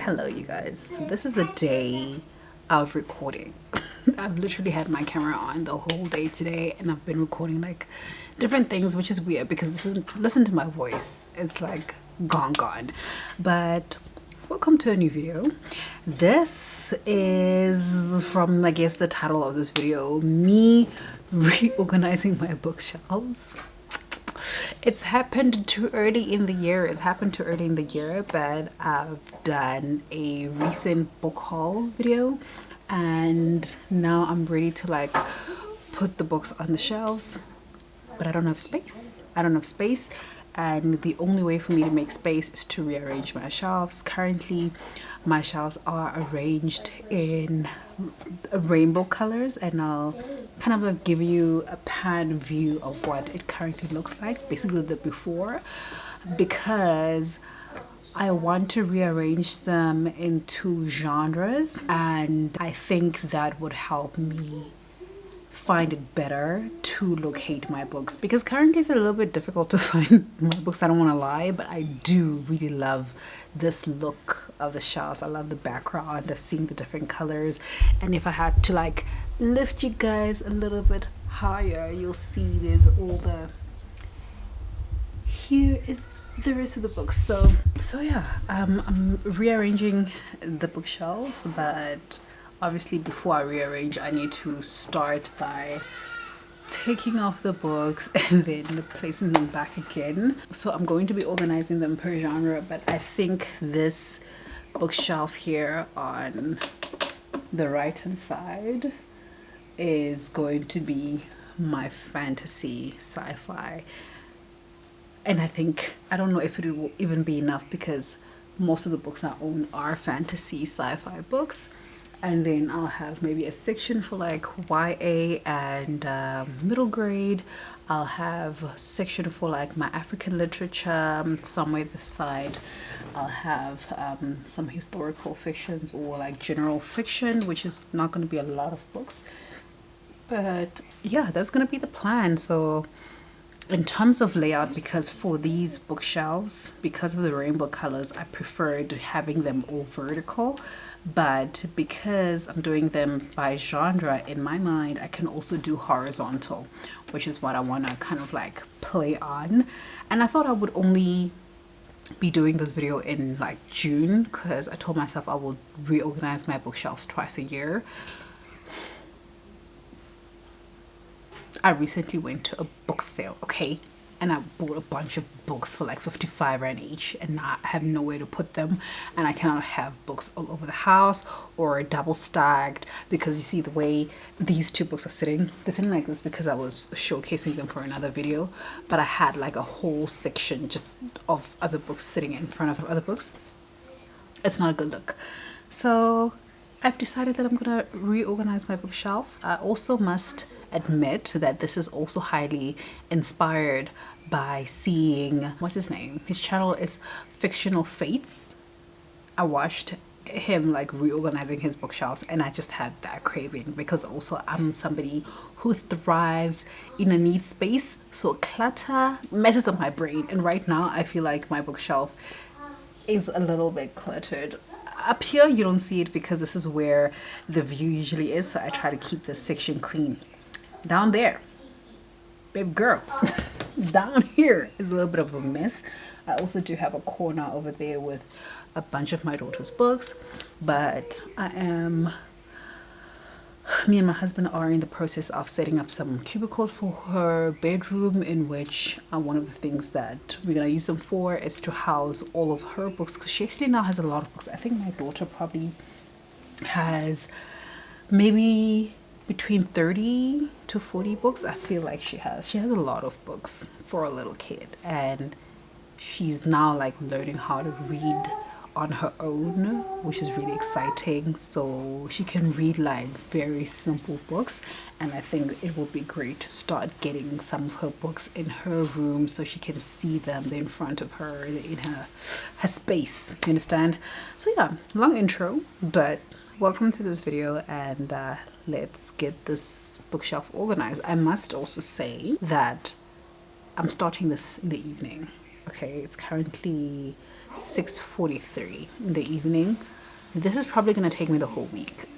Hello you guys, this is a day of recording. I've literally had my camera on the whole day today and I've been recording like different things, which is weird because listen to my voice, it's like gone. But welcome to a new video. This is from, I guess, the title of this video, me reorganizing my bookshelves. It's happened too early in the year. But I've done a recent book haul video and now I'm ready to like put the books on the shelves, but I don't have space. And the only way for me to make space is to rearrange my shelves. Currently my shelves are arranged in rainbow colors, and I'll kind of give you a pan view of what it currently looks like, basically the before, because I want to rearrange them into genres, and I think that would help me find it better to locate my books, because currently it's a little bit difficult to find my books. I don't want to lie, but I do really love this look of the shelves. I love the background of seeing the different colors, and if I had to like lift you guys a little bit higher, you'll see there's all the, here is the rest of the books. So yeah, I'm rearranging the bookshelves, but obviously before I rearrange I need to start by taking off the books and then placing them back again. So I'm going to be organizing them per genre, but I think this bookshelf here on the right hand side is going to be my fantasy sci-fi, and I don't know if it will even be enough because most of the books I own are fantasy sci-fi books. And then I'll have maybe a section for like YA and middle grade. I'll have a section for like my African literature somewhere beside. I'll have some historical fictions or like general fiction, which is not going to be a lot of books. But yeah, that's going to be the plan. So in terms of layout, because for these bookshelves, because of the rainbow colors, I preferred having them all vertical. But because I'm doing them by genre, in my mind I can also do horizontal, which is what I want to kind of like play on. And I thought I would only be doing this video in like June, because I told myself I will reorganize my bookshelves twice a year. I recently went to a book sale, okay, and I bought a bunch of books for like 55 rand each, and I have nowhere to put them, and I cannot have books all over the house or double stacked, because you see the way these two books are sitting, they're sitting like this because I was showcasing them for another video, but I had like a whole section just of other books sitting in front of other books. It's not a good look. So I've decided that I'm gonna reorganize my bookshelf. I also must admit that this is also highly inspired by seeing, what's his name, his channel is Fictional Fates. I watched him like reorganizing his bookshelves and I just had that craving, because also I'm somebody who thrives in a neat space, so clutter messes up my brain, and right now I feel like my bookshelf is a little bit cluttered. Up here you don't see it because this is where the view usually is, so I try to keep this section clean. Down there, babe girl, down here is a little bit of a mess. I also do have a corner over there with a bunch of my daughter's books, but me and my husband are in the process of setting up some cubicles for her bedroom, in which one of the things that we're gonna use them for is to house all of her books, because she actually now has a lot of books. I think my daughter probably has maybe between 30 to 40 books. I feel like she has a lot of books for a little kid, and she's now like learning how to read on her own, which is really exciting. So she can read like very simple books, and I think it will be great to start getting some of her books in her room so she can see them in front of her in her space, you understand? So yeah, long intro, but welcome to this video, and let's get this bookshelf organized. I must also say that I'm starting this in the evening. Okay, it's currently 6:43 in the evening. This is probably going to take me the whole week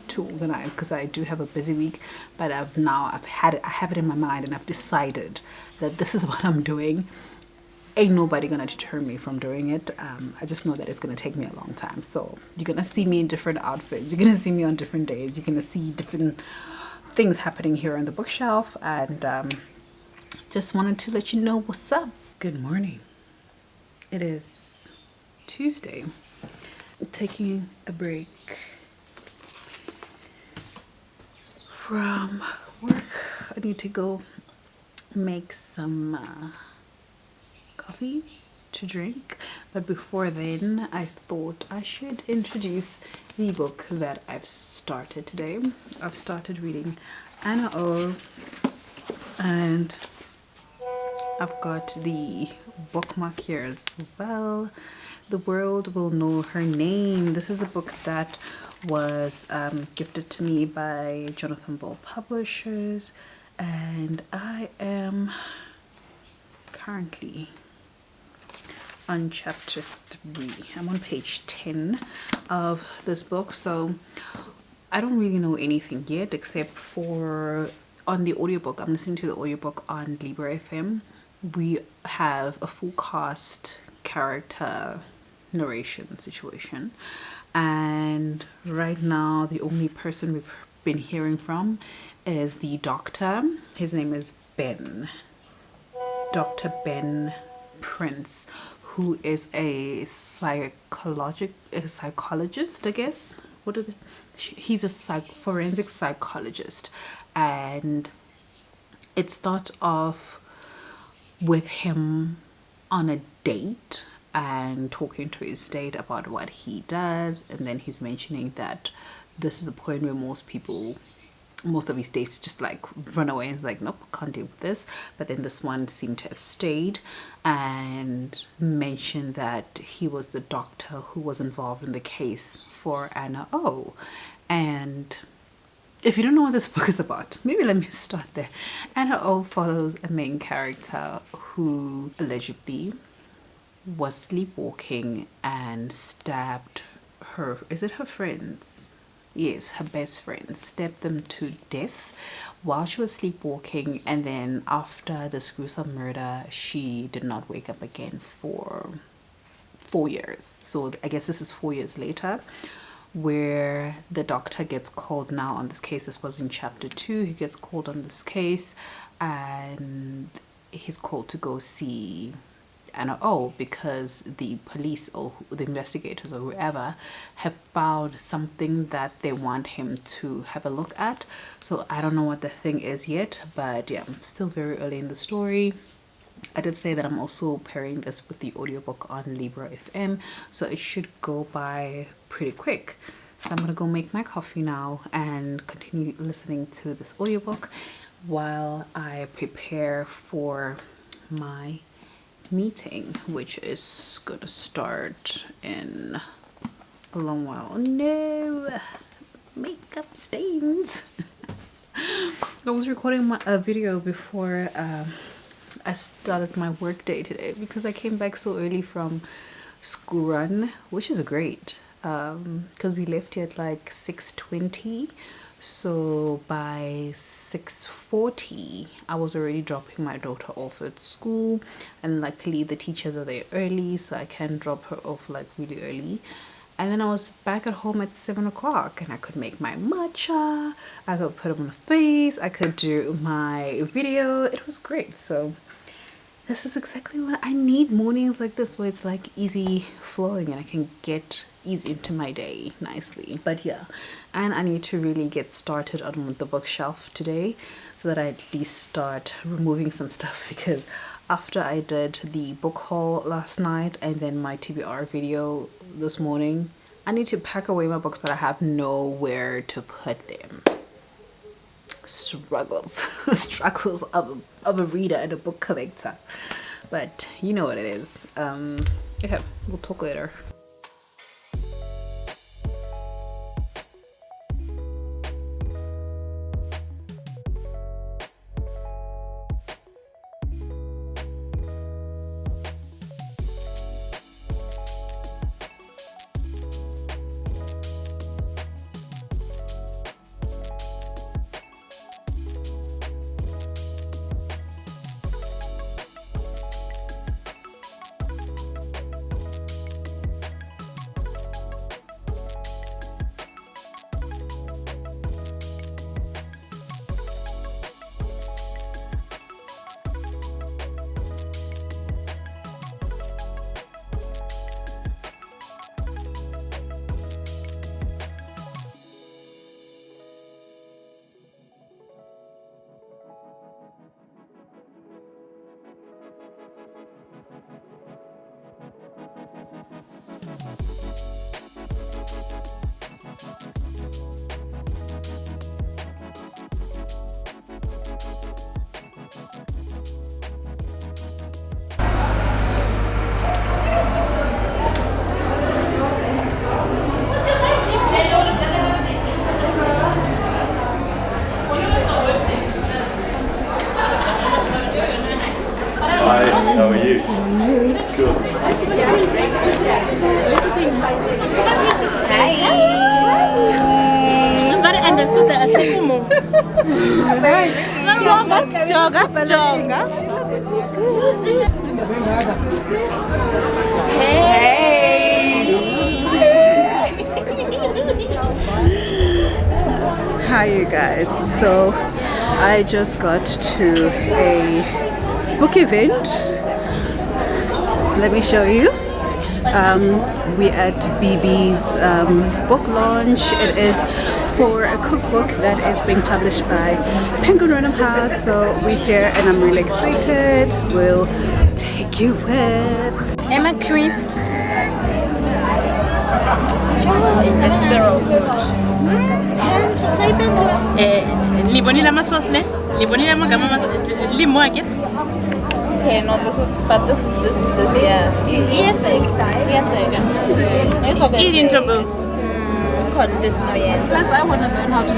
to organize because I do have a busy week, but I have it in my mind, and I've decided that this is what I'm doing. Ain't nobody gonna deter me from doing it. I just know that it's gonna take me a long time. So you're gonna see me in different outfits. You're gonna see me on different days. You're gonna see different things happening here on the bookshelf, and just wanted to let you know what's up. Good morning. It is Tuesday. Taking a break from work. I need to go make some coffee to drink, but before then I thought I should introduce the book that I've started today. I've started reading Anna O, and I've got the bookmark here as well. The World Will Know Her Name. This is a book that was gifted to me by Jonathan Ball Publishers, and I am currently on chapter 3. I'm on page 10 of this book, so I don't really know anything yet except for on the audiobook. I'm listening to the audiobook on Libra FM. We have a full cast character narration situation, and right now the only person we've been hearing from is the doctor. His name is Ben. Dr. Ben Prince, who is a psychologist, I guess. He's a forensic psychologist, and it starts off with him on a date and talking to his date about what he does, and then he's mentioning that this is the point where most of his dates just like run away and it's like, nope, can't deal with this. But then this one seemed to have stayed and mentioned that he was the doctor who was involved in the case for Anna O. And if you don't know what this book is about, maybe let me start there. Anna O follows a main character who allegedly was sleepwalking and stabbed her, is it her friends? Yes, her best friend stabbed them to death while she was sleepwalking, and then after this gruesome murder she did not wake up again for 4 years. So I guess this is 4 years later, where the doctor gets called now on this case. This was in chapter 2. He gets called on this case, and he's called to go see Anna O because the police or the investigators or whoever have found something that they want him to have a look at. So I don't know what the thing is yet, but yeah, I'm still very early in the story. I did say that I'm also pairing this with the audiobook on Libra FM, so it should go by pretty quick. So I'm gonna go make my coffee now and continue listening to this audiobook while I prepare for my meeting, which is gonna start in a long while. Oh no, makeup stains. I was recording a video before I started my work day today because I came back so early from school run, which is great because we left here at like 6:20. So by 6:40 I was already dropping my daughter off at school, and luckily the teachers are there early so I can drop her off like really early. And then I was back at home at 7 o'clock and I could make my matcha, I could put on my face, I could do my video. It was great. So this is exactly what I need, mornings like this where it's like easy flowing and I can get ease into my day nicely. But yeah, and I need to really get started on the bookshelf today so that I at least start removing some stuff, because after I did the book haul last night and then my TBR video this morning, I need to pack away my books, but I have nowhere to put them. Struggles struggles of a reader and a book collector, but you know what it is. Okay, we'll talk later. how are you? Good. Hi you guys, so I just got to a book event. Let me show you. We at BB's book launch. It is for a cookbook that is being published by Penguin Random House. So we're here and I'm really excited. We'll take you with Emma cream. Visceral food. Liboni lama sauce ne? Liboni lama gama limo again? Okay, no, this yeah. It's okay. Eat in trouble. Plus, I want to learn how to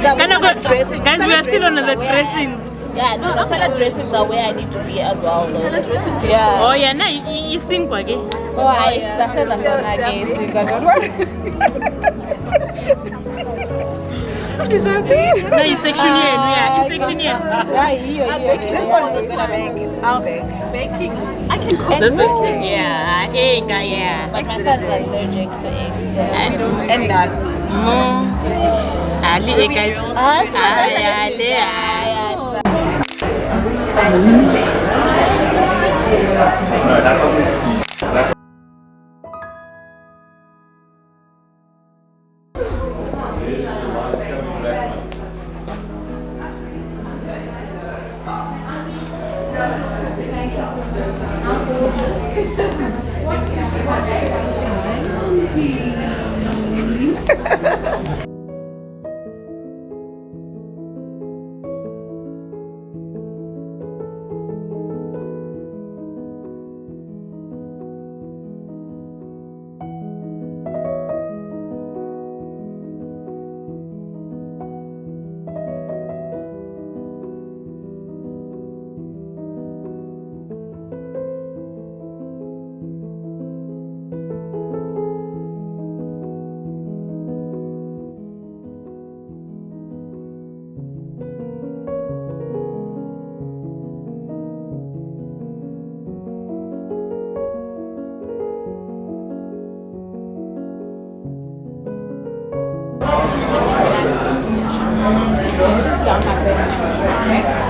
Guys, we are still on the dressings. Yeah, no, salad dressing the way I need to be as well. Though. salad dressing. Yeah. Oh yeah, now you sing again. Oh, I said that's not again. Is that me? No, you section here. Yeah, you section here. This one is gonna bake. I'll bake. Baking. I can cook. This is yeah, egg, yeah. But my son's allergic to eggs, so we don't do and nuts. More. Ali egg guys. No, that wasn't.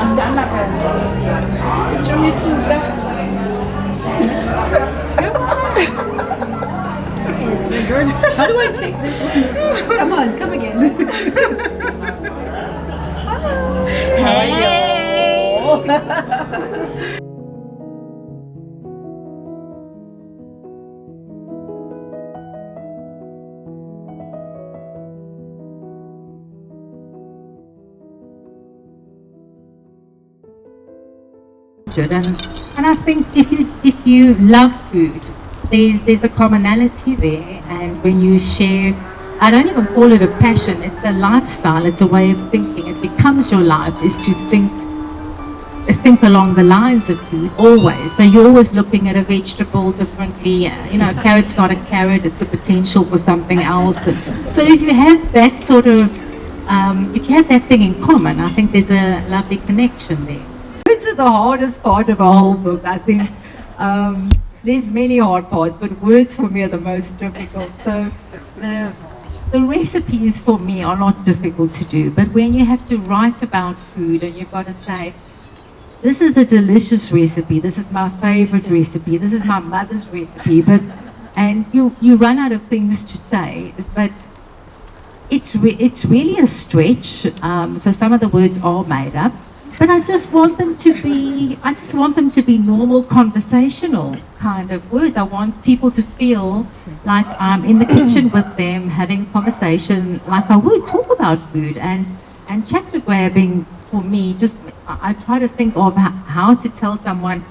I'm done like this. It's the girl. How do I take this one? Come on, come again. How are you? And I think if you love food, there's a commonality there, and when you share, I don't even call it a passion, it's a lifestyle, it's a way of thinking. It becomes your life is to think along the lines of food always. So you're always looking at a vegetable differently. You know, carrot's not a carrot, it's a potential for something else. So if you have that sort of, if you have that thing in common, I think there's a lovely connection there. Words are the hardest part of a whole book. I think there's many hard parts, but words for me are the most difficult. So the recipes for me are not difficult to do, but when you have to write about food and you've got to say, this is a delicious recipe, this is my favorite recipe, this is my mother's recipe, and you run out of things to say, but it's really a stretch. So some of the words are made up. But I just want them to be normal, conversational kind of words. I want people to feel like I'm in the kitchen with them, having a conversation like I would talk about food. And chapter grabbing for me, I try to think of how to tell someone,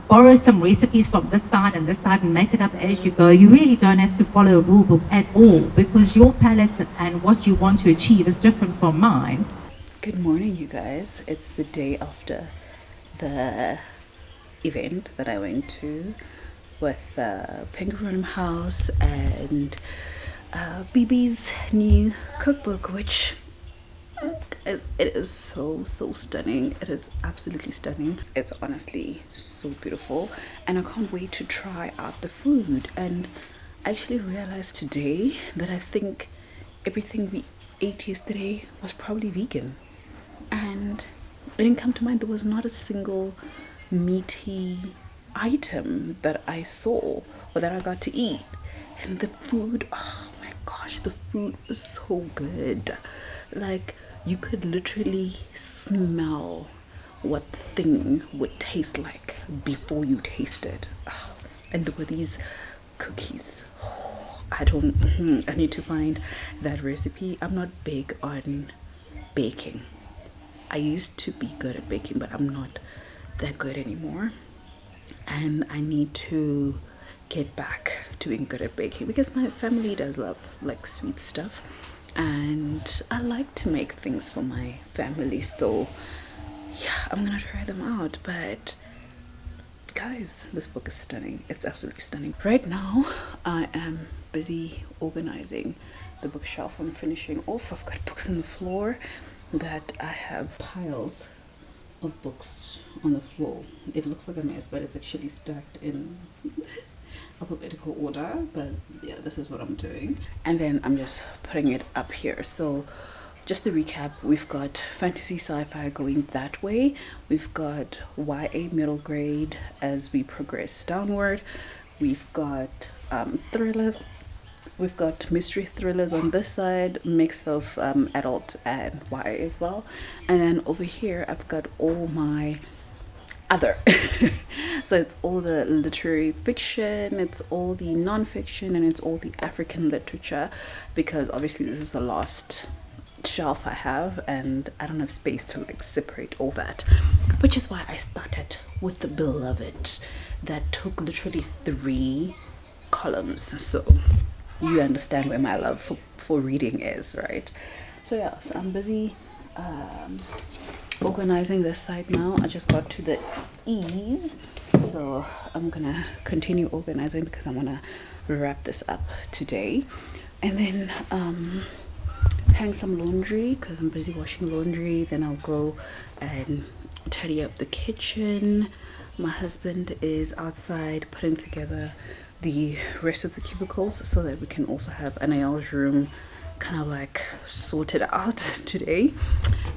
borrow some recipes from this side and make it up as you go. You really don't have to follow a rule book at all, because your palate and what you want to achieve is different from mine. Good morning, you guys. It's the day after the event that I went to with Pink Room House and BB's new cookbook, which it is so stunning. It is absolutely stunning. It's honestly so beautiful, and I can't wait to try out the food. And I actually realized today that I think everything we ate yesterday was probably vegan, and it didn't come to mind. There was not a single meaty item that I saw or that I got to eat. And the food, oh my gosh, the food was so good. Like, you could literally smell what the thing would taste like before you taste it. Oh, and there were these cookies. Oh, I need to find that recipe. I'm not big on baking. I used to be good at baking, but I'm not that good anymore. And I need to get back to being good at baking because my family does love like sweet stuff, and I like to make things for my family. So yeah, I'm gonna try them out. But guys, this book is stunning. It's absolutely stunning. Right now I am busy organizing the bookshelf. I'm finishing off. I've got books on the floor that I have piles of books on the floor. It looks like a mess, but it's actually stacked in alphabetical order. But yeah, this is what I'm doing, and then I'm just putting it up here. So just to recap, we've got fantasy sci-fi going that way, we've got YA middle grade as we progress downward, we've got thrillers, we've got mystery thrillers on this side, mix of adult and YA as well, and then over here I've got all my other so it's all the literary fiction, it's all the non-fiction, and it's all the African literature, because obviously this is the last shelf I have and I don't have space to like separate all that, which is why I started with the beloved that took literally 3 columns. So you understand where my love for reading is, right? So yeah, so I'm busy organizing this side now. I just got to the E's, so I'm gonna continue organizing because I want to wrap this up today, and then hang some laundry because I'm busy washing laundry. Then I'll go and tidy up the kitchen. My husband is outside putting together the rest of the cubicles so that we can also have Anael's room kind of like sorted out today.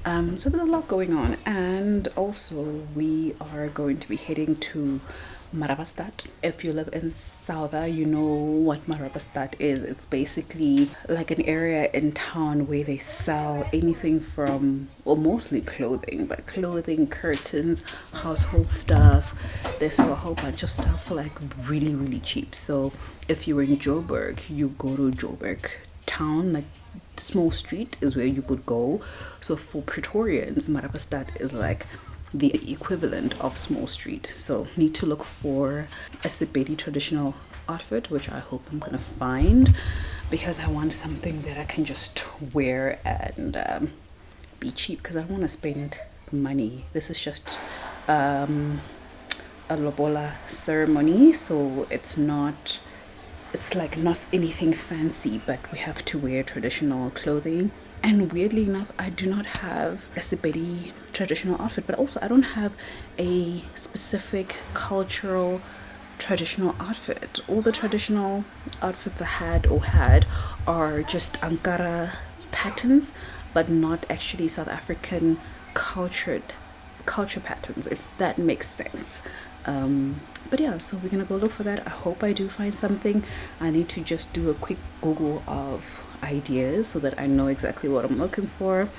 So there's a lot going on, and also we are going to be heading to Marabastad. If you live in Souther, you know what Marabastad is. It's basically like an area in town where they sell anything from, well, mostly clothing, but clothing, curtains, household stuff. They sell a whole bunch of stuff for like really cheap. So if you're in Joburg, you go to Joburg town, like small street is where you would go. So for Pretorians, Marabastad is like the equivalent of small street. So need to look for a SCRIBD traditional outfit, which I hope I'm gonna find, because I want something that I can just wear and be cheap, because I don't want to spend money. This is just a lobola ceremony, so it's like not anything fancy, but we have to wear traditional clothing. And weirdly enough, I do not have a SCRIBD traditional outfit, but also I don't have a specific cultural traditional outfit. All the traditional outfits I had are just Ankara patterns, but not actually South African culture patterns, if that makes sense. But yeah, so we're gonna go look for that. I hope I do find something. I need to just do a quick Google of ideas so that I know exactly what I'm looking for.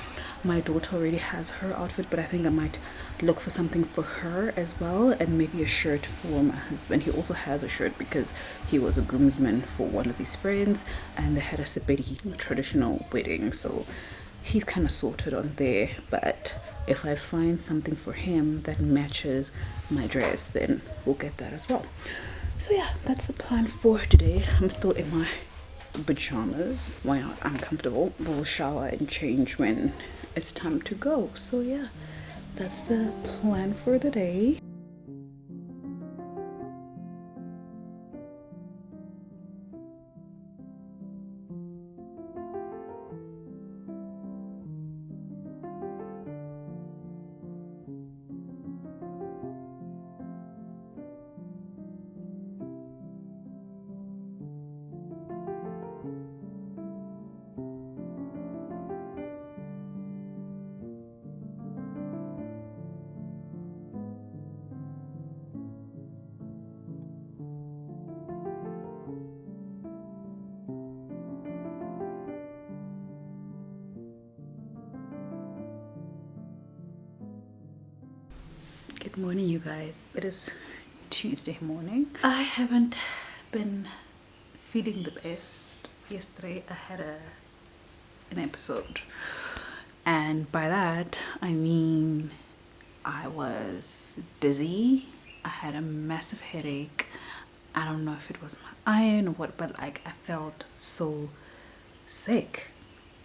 My daughter already has her outfit, but I think I might look for something for her as well, and maybe a shirt for my husband. He also has a shirt because he was a groomsman for one of his friends and they had a SCRIBD traditional wedding, so he's kind of sorted on there. But if I find something for him that matches my dress, then we'll get that as well. So yeah, that's the plan for today. I'm still in my pajamas. Why not? I'm comfortable. We'll shower and change when it's time to go. So yeah, that's the plan for the day. morning, you guys. It is Tuesday morning. I haven't been feeling the best. Yesterday I had an episode, and by that I mean I was dizzy. I had a massive headache. I don't know if it was my iron or what, but like I felt so sick,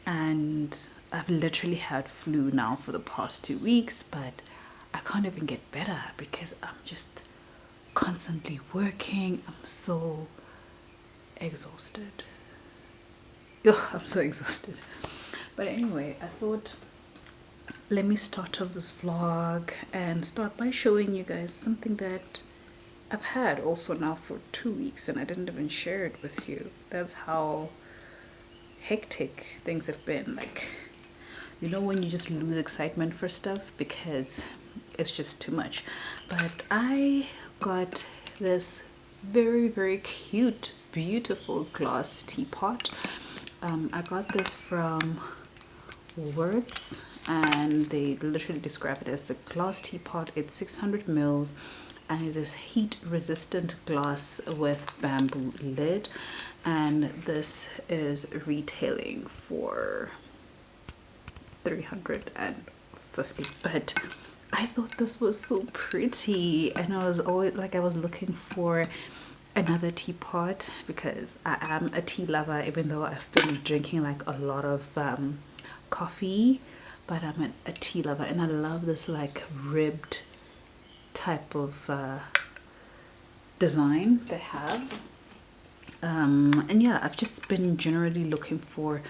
and I've literally had flu now for the past 2 weeks, but I can't even get better because I'm just constantly working. I'm so exhausted. I'm so exhausted. But anyway, I thought let me start off this vlog and start by showing you guys something that I've had also now for 2 weeks, and I didn't even share it with you. That's how hectic things have been. Like, you know, when you just lose excitement for stuff because it's just too much. But I got this very cute, beautiful glass teapot. I got this from Words, and they literally describe it as the glass teapot. It's 600 mils and it is heat resistant glass with bamboo lid, and this is retailing for 350. But I thought this was so pretty, and I was always like, I was looking for another teapot because I am a tea lover, even though I've been drinking like a lot of coffee, but I'm a tea lover, and I love this like ribbed type of design they have. And yeah, I've just been generally looking for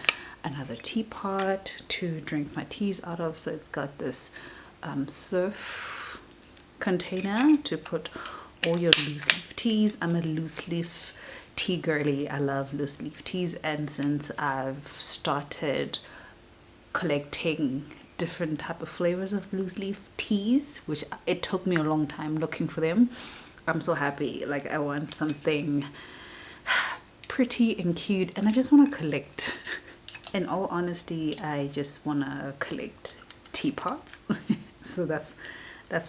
another teapot to drink my teas out of. So it's got this surf container to put all your loose leaf teas. I'm a loose leaf tea girly. I love loose leaf teas, and since I've started collecting different type of flavors of loose leaf teas, which it took me a long time looking for them, I'm so happy. Like, I want something pretty and cute, and I just want to collect. In all honesty, I just want to collect teapots. So that's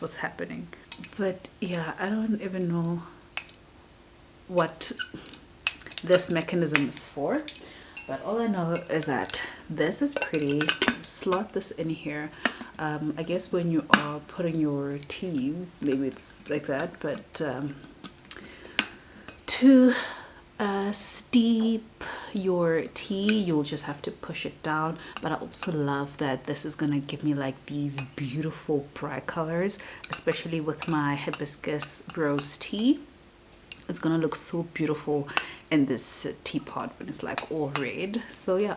what's happening. But yeah, I don't even know what this mechanism is for, but all I know is that this is pretty. Slot this in here. I guess when you are putting your teas, maybe it's like that, but to steep your tea, you'll just have to push it down. But I also love that this is gonna give me like these beautiful bright colors, especially with my hibiscus rose tea. It's gonna look so beautiful in this teapot when it's like all red. So yeah,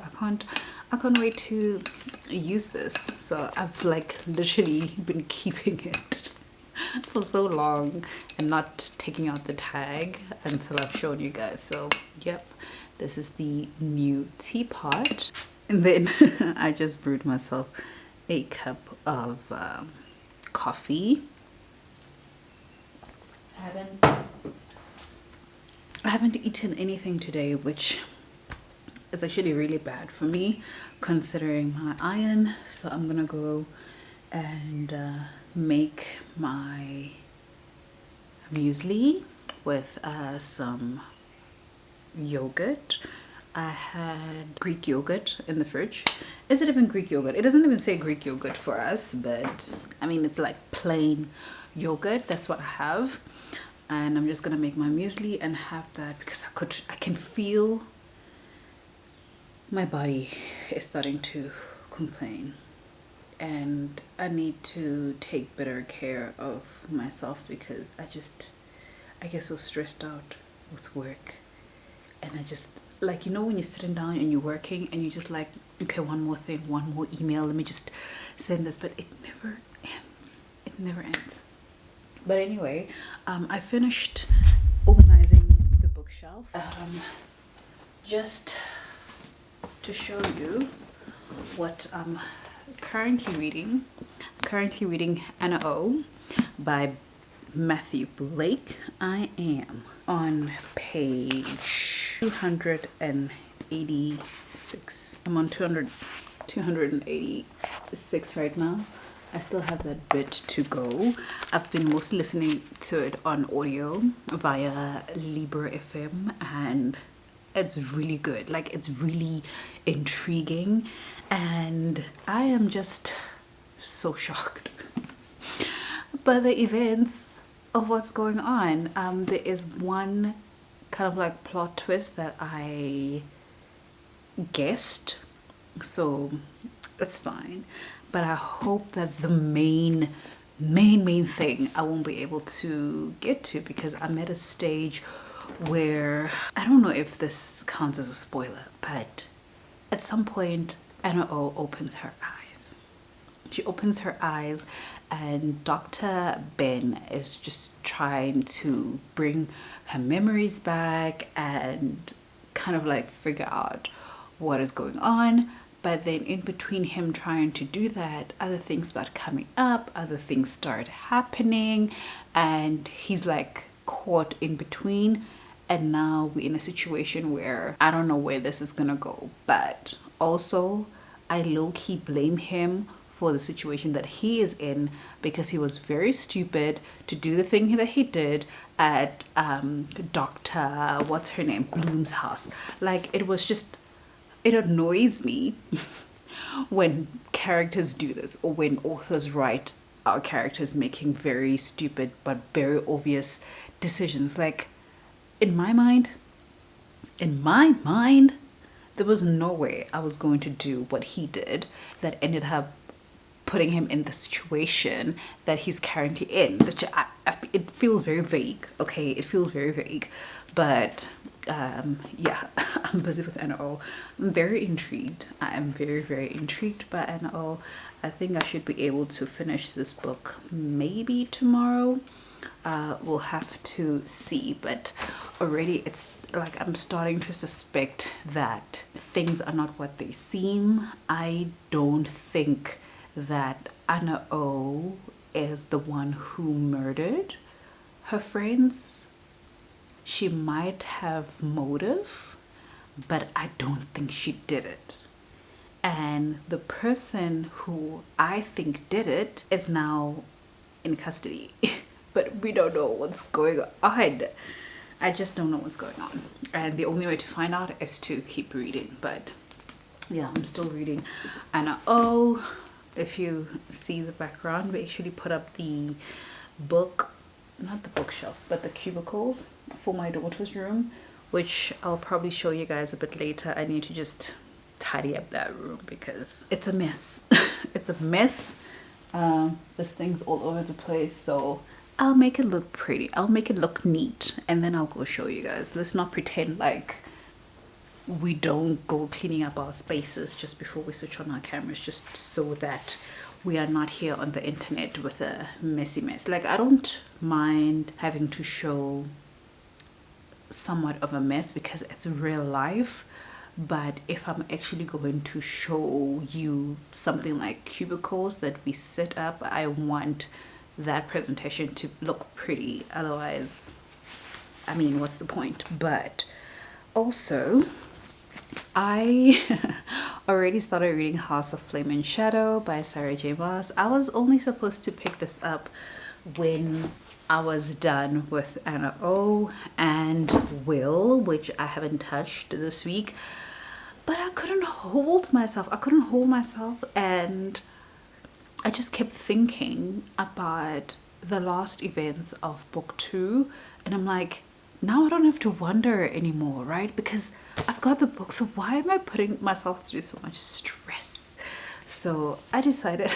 I can't wait to use this. So I've like literally been keeping it for so long and not taking out the tag until I've shown you guys. So yep, this is the new teapot. And then I just brewed myself a cup of coffee. I haven't eaten anything today, which is actually really bad for me considering my iron. So I'm gonna go and make my muesli with some yogurt. I had Greek yogurt in the fridge. Is it even Greek yogurt? It doesn't even say Greek yogurt for us, but I mean, it's like plain yogurt. That's what I have. And I'm just gonna make my muesli and have that because I can feel my body is starting to complain, and I need to take better care of myself because I get so stressed out with work, and I just, like, you know, when you're sitting down and you're working and you're just like, okay, one more thing, one more email, let me just send this, but it never ends. But anyway, I finished organizing the bookshelf. Just to show you what I'm currently reading. Currently reading Anna O by Matthew Blake. I am on page 286. I'm on 286 right now. I still have that bit to go. I've been mostly listening to it on audio via Libra FM, and it's really good. Like, it's really intriguing, and I am just so shocked by the events of what's going on. There is one kind of like plot twist that I guessed, so it's fine, but I hope that the main thing I won't be able to get to, because I'm at a stage where I don't know if this counts as a spoiler, but at some point Anna O opens her eyes. She opens her eyes, and Dr. Ben is just trying to bring her memories back and kind of like figure out what is going on. But then in between him trying to do that, other things start coming up, other things start happening, and he's like caught in between. And now we're in a situation where I don't know where this is gonna go. But also, I low-key blame him for the situation that he is in, because he was very stupid to do the thing that he did at Dr. what's her name, Bloom's house. Like, it was just, it annoys me when characters do this, or when authors write our characters making very stupid but very obvious decisions. Like, in my mind, there was no way I was going to do what he did that ended up putting him in the situation that he's currently in. Which it feels very vague, okay? It feels very vague. But yeah, I'm busy with NO. I'm very intrigued. I am very intrigued by NO. I think I should be able to finish this book maybe tomorrow. We'll have to see, but already it's like I'm starting to suspect that things are not what they seem. I don't think that Anna O is the one who murdered her friends. She might have motive, but I don't think she did it. And the person who I think did it is now in custody. But we don't know what's going on. I just don't know what's going on. And the only way to find out is to keep reading. But yeah, I'm still reading Anna O. If you see the background, we actually put up the book, not the bookshelf, but the cubicles for my daughter's room, which I'll probably show you guys a bit later. I need to just tidy up that room because it's a mess. It's a mess. There's things all over the place, so I'll make it look pretty. I'll make it look neat, and then I'll go show you guys. Let's not pretend like we don't go cleaning up our spaces just before we switch on our cameras, just so that we are not here on the internet with a messy mess. Like, I don't mind having to show somewhat of a mess because it's real life, but if I'm actually going to show you something like cubicles that we set up, I want that presentation to look pretty. Otherwise, I mean, what's the point? But also, I already started reading House of Flame and Shadow by Sarah J. Maas. I was only supposed to pick this up when I was done with Anna O and Will, which I haven't touched this week, but I couldn't hold myself. And I just kept thinking about the last events of book 2, and I'm like, now I don't have to wonder anymore, right? Because I've got the book, so why am I putting myself through so much stress? So I decided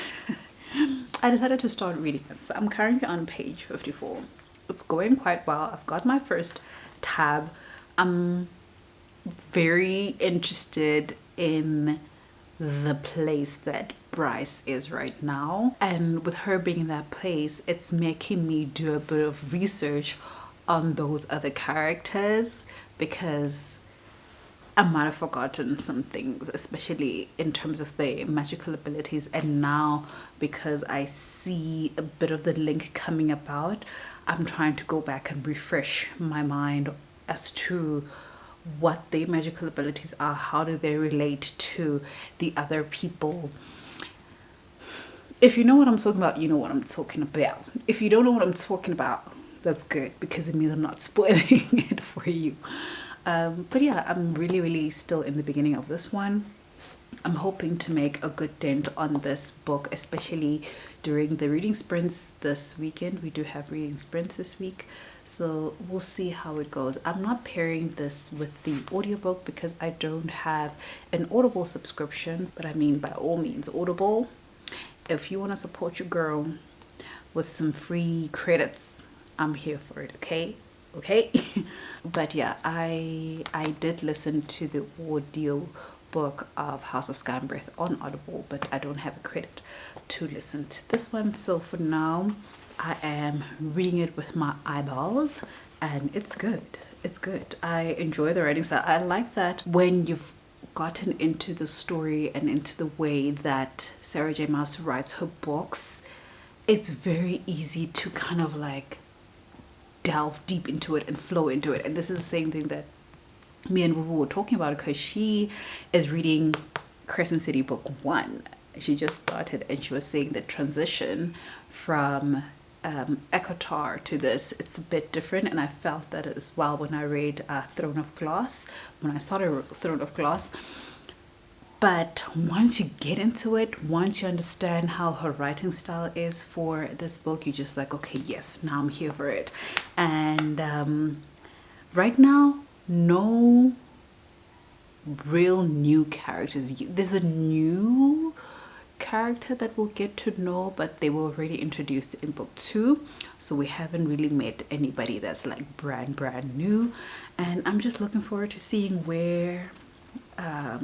to start reading it. So I'm currently on page 54. It's going quite well. I've got my first tab. I'm very interested in the place that Bryce is right now, and with her being in that place, it's making me do a bit of research on those other characters, because I might have forgotten some things, especially in terms of their magical abilities. And now, because I see a bit of the link coming about, I'm trying to go back and refresh my mind as to what their magical abilities are, how do they relate to the other people If you know what I'm talking about, you know what I'm talking about. If you don't know what I'm talking about, that's good, because it means I'm not spoiling it for you. But yeah, I'm really still in the beginning of this one. I'm hoping to make a good dent on this book, especially during the reading sprints this weekend. We do have reading sprints this week, so we'll see how it goes. I'm not pairing this with the audiobook because I don't have an Audible subscription, but I mean, by all means, Audible, if you want to support your girl with some free credits, I'm here for it. Okay. But yeah, I did listen to the audio book of House of Sky and Breath on Audible, but I don't have a credit to listen to this one. So for now, I am reading it with my eyeballs, and it's good. It's good. I enjoy the writing style. I like that when you've gotten into the story and into the way that Sarah J. Maas writes her books, it's very easy to kind of like delve deep into it and flow into it. And this is the same thing that me and Vuvu were talking about, because she is reading Crescent City book 1. She just started, and she was saying the transition from Ekotar to this, it's a bit different, and I felt that as well when I read Throne of Glass, when I started Throne of Glass. But once you get into it, once you understand how her writing style is for this book, you're just like, okay, yes, now I'm here for it. And right now, no real new characters. There's a new character that we'll get to know, but they were already introduced in book 2, so we haven't really met anybody that's like brand new. And I'm just looking forward to seeing where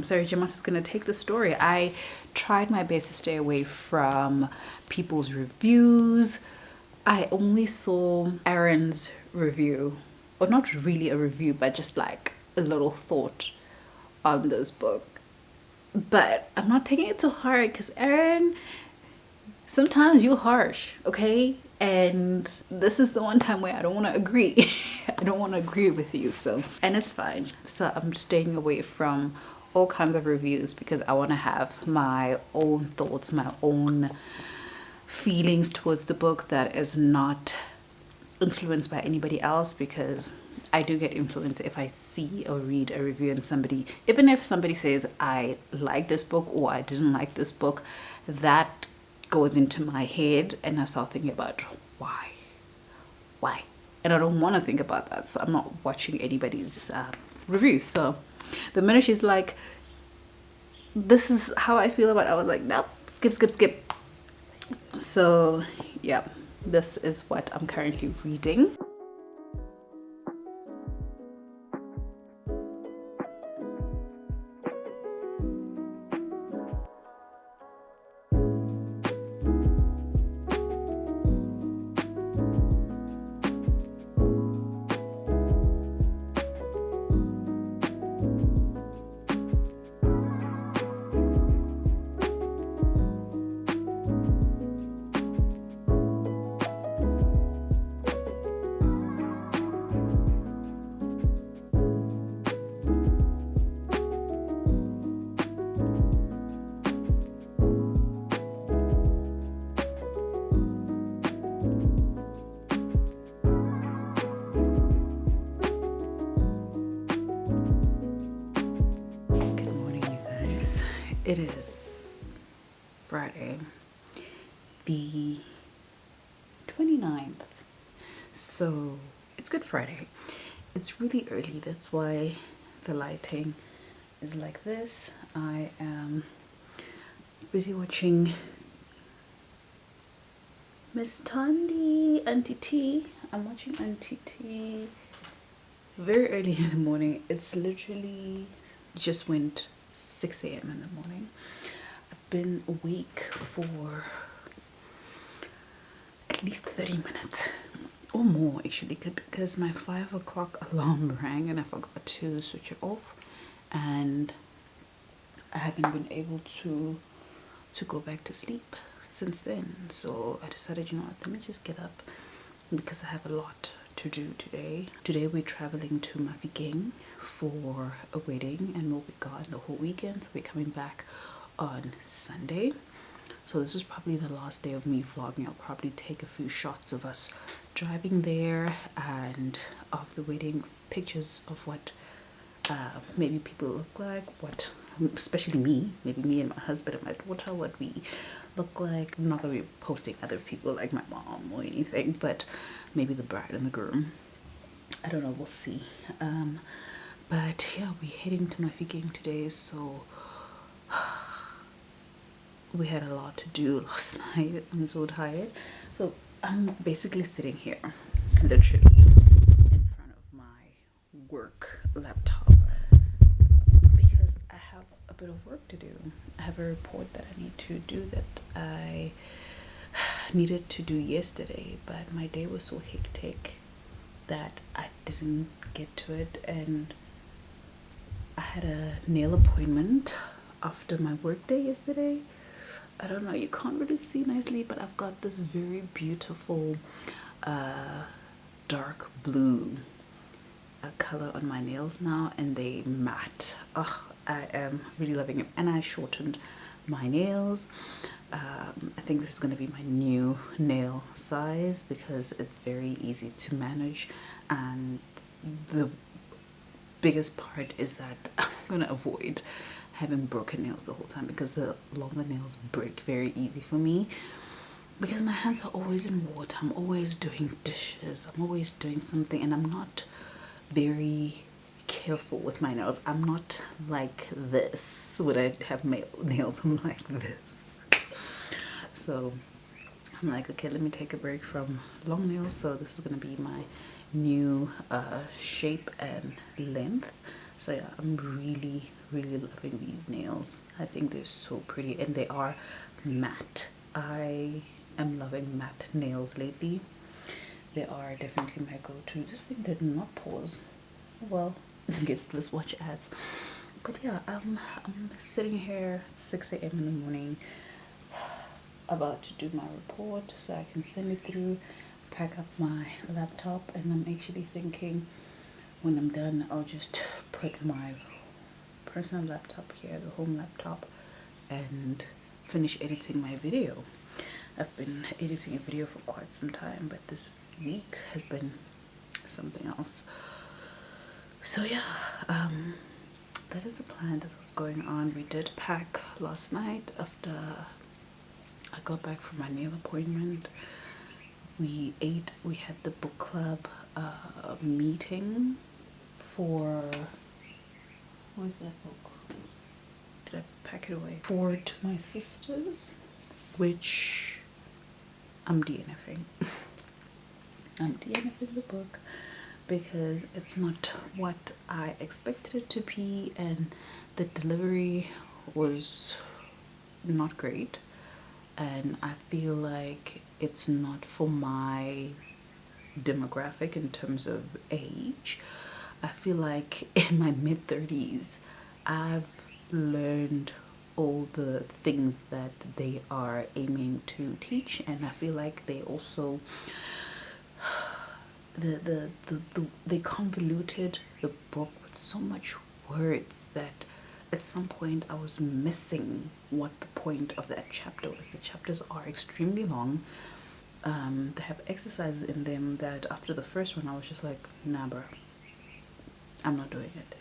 Sarah J. Maas is going to take the story. I tried my best to stay away from people's reviews. I only saw Aaron's review, or not really a review, but just like a little thought on this book. But I'm not taking it too hard, because Aaron, sometimes you're harsh, okay? And this is the one time where I don't want to agree. I don't want to agree with you, so, and it's fine. So I'm staying away from all kinds of reviews, because I want to have my own thoughts, my own feelings towards the book that is not influenced by anybody else, because I do get influenced if I see or read a review and somebody, even if somebody says I like this book or I didn't like this book, that goes into my head and I start thinking about why, and I don't want to think about that, so I'm not watching anybody's reviews. So the minute she's like, this is how I feel about it, I was like, nope, skip. So yeah, this is what I'm currently reading. It is Friday, the 29th, so it's Good Friday. It's really early, that's why the lighting is like this. I am busy watching Miss Tandy, Auntie T. I'm watching Auntie T very early in the morning. It's literally just went 6 a.m. in the morning. I've been awake for at least 30 minutes or more actually, because my 5 o'clock alarm rang and I forgot to switch it off, and I haven't been able to go back to sleep since then. So I decided, you know what, let me just get up, because I have a lot to do today. Today we're traveling to Mafikeng for a wedding and we'll be gone the whole weekend, so we're coming back on Sunday. So this is probably the last day of me vlogging. I'll probably take a few shots of us driving there and of the wedding, pictures of what maybe people look like, what, especially me, maybe me and my husband and my daughter, what we look like. I'm not gonna be posting other people like my mom or anything, but maybe the bride and the groom. I don't know, we'll see. But yeah, we're heading to Mafikeng today, so we had a lot to do last night. I'm so tired. So I'm basically sitting here, literally, in front of my work laptop because I have a bit of work to do. I have a report that I need to do that I needed to do yesterday, but my day was so hectic that I didn't get to it, and I had a nail appointment after my work day yesterday. I don't know, you can't really see nicely, but I've got this very beautiful dark blue color on my nails now, and they matte. Oh, I am really loving it. And I shortened my nails. I think this is going to be my new nail size because it's very easy to manage, and the biggest part is that I'm going to avoid having broken nails the whole time, because the longer nails break very easy for me, because my hands are always in water. I'm always doing dishes, I'm always doing something, and I'm not very careful with my nails. I'm not like this when I have nails. I'm like this. So I'm like, okay, let me take a break from long nails. So this is gonna be my new shape and length. So yeah, I'm really loving these nails. I think they're so pretty, and they are matte. I am loving matte nails lately. They are definitely my go-to. This thing did not pause. Well, I guess let's watch ads. But yeah, I'm sitting here at 6 a.m. in the morning, about to do my report so I can send it through, pack up my laptop, and I'm actually thinking when I'm done I'll just put my personal laptop here, the home laptop, and finish editing my video. I've been editing a video for quite some time, but this week has been something else. So yeah, that is the plan. That's what's going on. We did pack last night after I got back from my nail appointment. We ate. We had the book club meeting for, what is that book? Did I pack it away? For To My Sisters, which I'm DNFing. I'm DNFing the book because it's not what I expected it to be, and the delivery was not great, and I feel like it's not for my demographic in terms of age. I feel like in my mid-30s I've learned all the things that they are aiming to teach, and I feel like they also they convoluted the book with so much words that at some point I was missing what the point of that chapter was. The chapters are extremely long. They have exercises in them that after the first one I was just like, nah bro, I'm not doing it,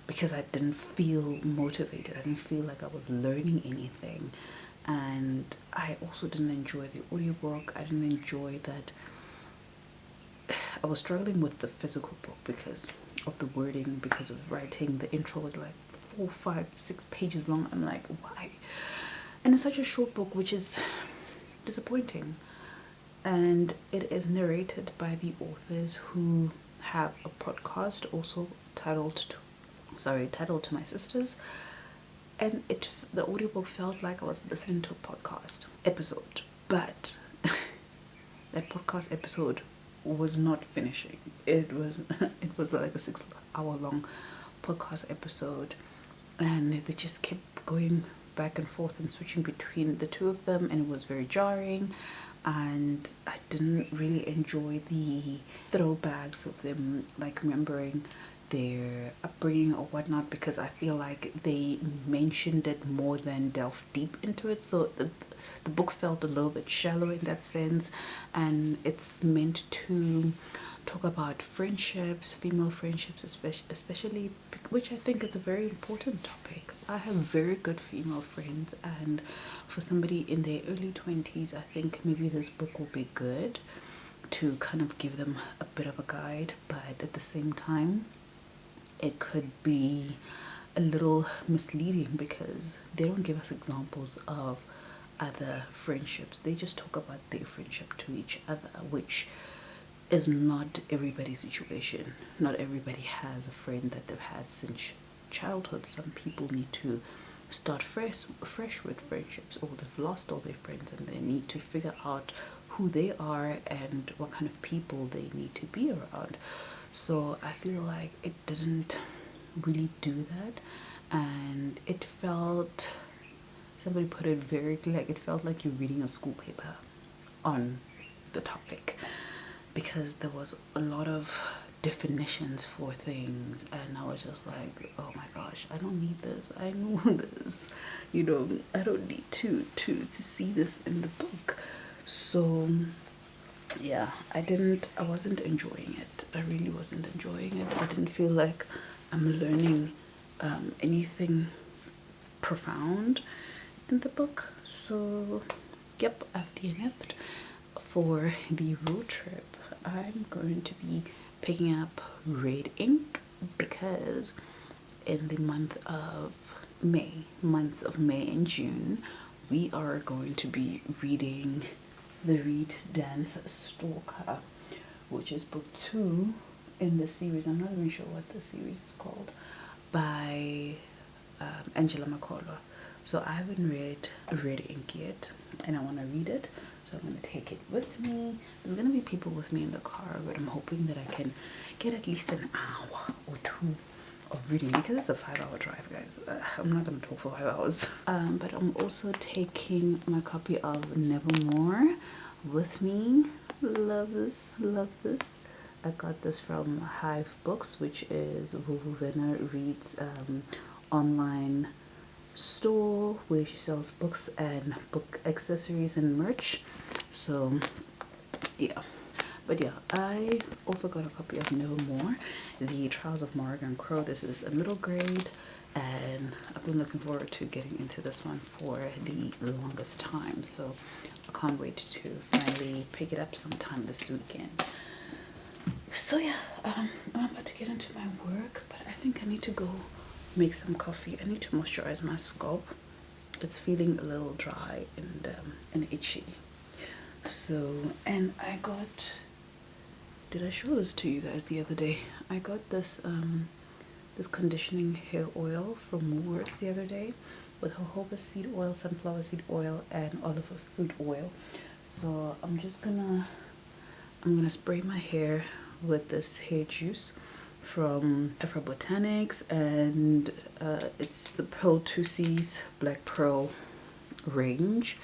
because I didn't feel motivated. I didn't feel like I was learning anything, and I also didn't enjoy the audiobook. I didn't enjoy that. I was struggling with the physical book because of the wording, because of writing. The intro was like 4, 5, 6 pages long. I'm like, why? And it's such a short book, which is disappointing. And it is narrated by the authors who have a podcast also titled To My Sisters, and the audiobook felt like I was listening to a podcast episode, but that podcast episode was not finishing. It was like a 6-hour long podcast episode, and they just kept going back and forth and switching between the two of them, and it was very jarring, and I didn't really enjoy the throwbacks of them like remembering their upbringing or whatnot, because I feel like they mentioned it more than delved deep into it. So the book felt a little bit shallow in that sense, and it's meant to talk about friendships, female friendships especially, which I think is a very important topic. I have very good female friends, and for somebody in their early 20s, I think maybe this book will be good to kind of give them a bit of a guide, but at the same time it could be a little misleading because they don't give us examples of other friendships. They just talk about their friendship to each other, which is not everybody's situation. Not everybody has a friend that they've had since childhood. Some people need to start fresh with friendships, or they've lost all their friends and they need to figure out who they are and what kind of people they need to be around. So I feel like it didn't really do that, and it felt, somebody put it very like, it felt like you're reading a school paper on the topic, because there was a lot of definitions for things, and I was just like, oh my gosh, I don't need this. I know this, you know, I don't need to see this in the book. So yeah, I wasn't enjoying it. I really wasn't enjoying it. I didn't feel like I'm learning anything profound in the book. So yep, I've DNF'd. For the road trip, I'm going to be picking up red ink, because in the months of May and June, we are going to be reading the Read, Dance, Stalker, which is book 2 in the series. I'm not even sure what the series is called, by Angela Makolo. So I haven't read Red Ink yet, and I want to read it, so I'm going to take it with me. There's going to be people with me in the car, but I'm hoping that I can get at least an hour or 2 of reading, because it's a 5-hour drive, guys. I'm not going to talk for 5 hours. But I'm also taking my copy of Nevermore with me. Love this, love this. I got this from Hive Books, which is Vuvuzela Reads online store where she sells books and book accessories and merch. So yeah, but yeah, I also got a copy of Nevermore, The Trials of Morrigan Crow. This is a middle grade, and I've been looking forward to getting into this one for the longest time, so I can't wait to finally pick it up sometime this weekend. So yeah, I'm about to get into my work, but I think I need to go make some coffee. I need to moisturize my scalp. It's feeling a little dry and itchy. So, and I got, did I show this to you guys the other day? I got this this conditioning hair oil from Woolworths the other day, with jojoba seed oil, sunflower seed oil, and olive fruit oil. So I'm gonna spray my hair with this hair juice from Afro Botanics, and it's the Pearl 2C's Black Pearl range,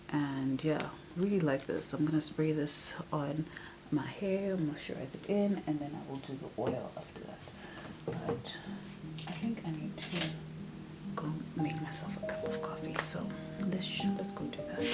and yeah, really like this. I'm gonna spray this on my hair, moisturize it in, and then I will do the oil after that. But I think I need to go make myself a cup of coffee, so let's go do that.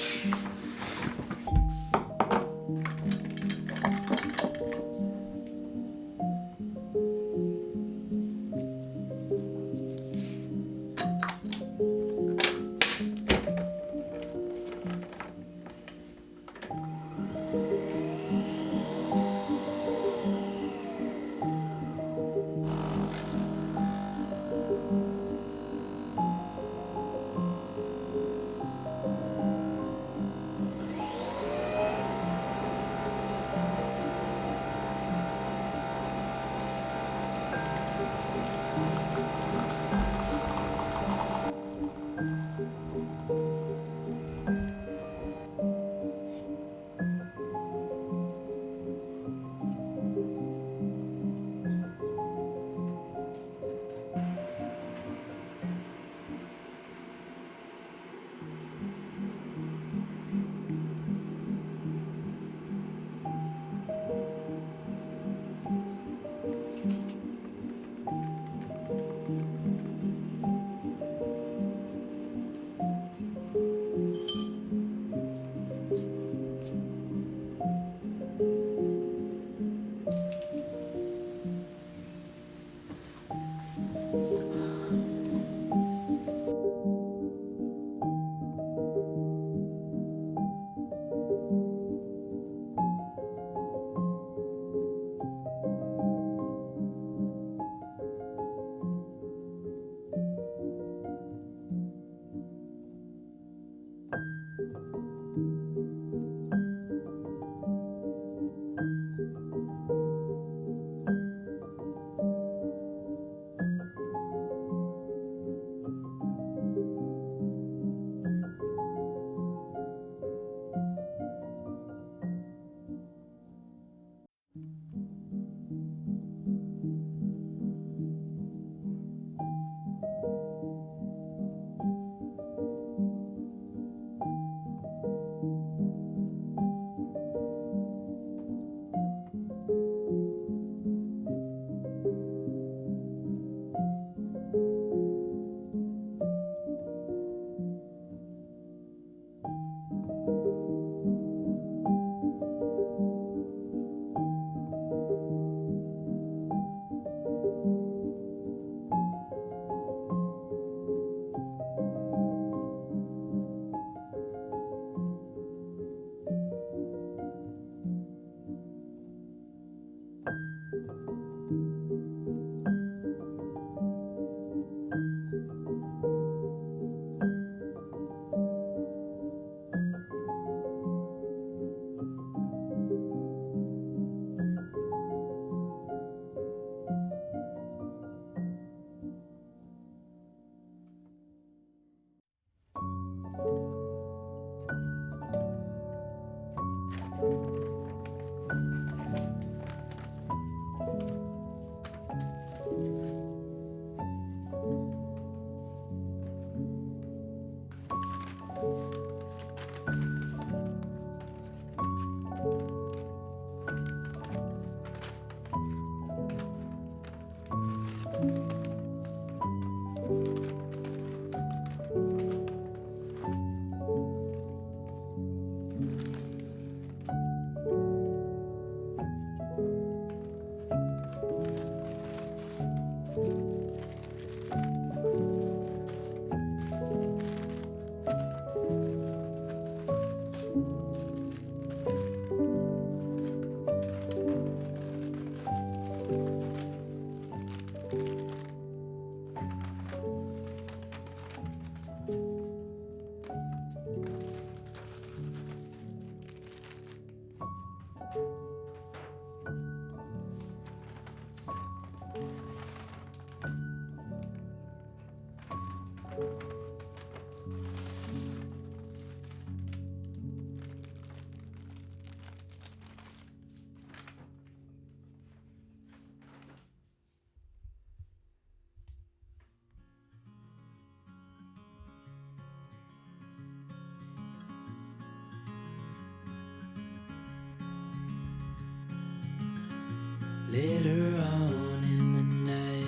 Later on in the night,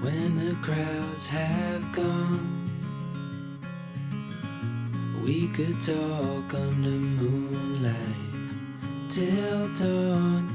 when the crowds have gone, we could talk under moonlight till dawn.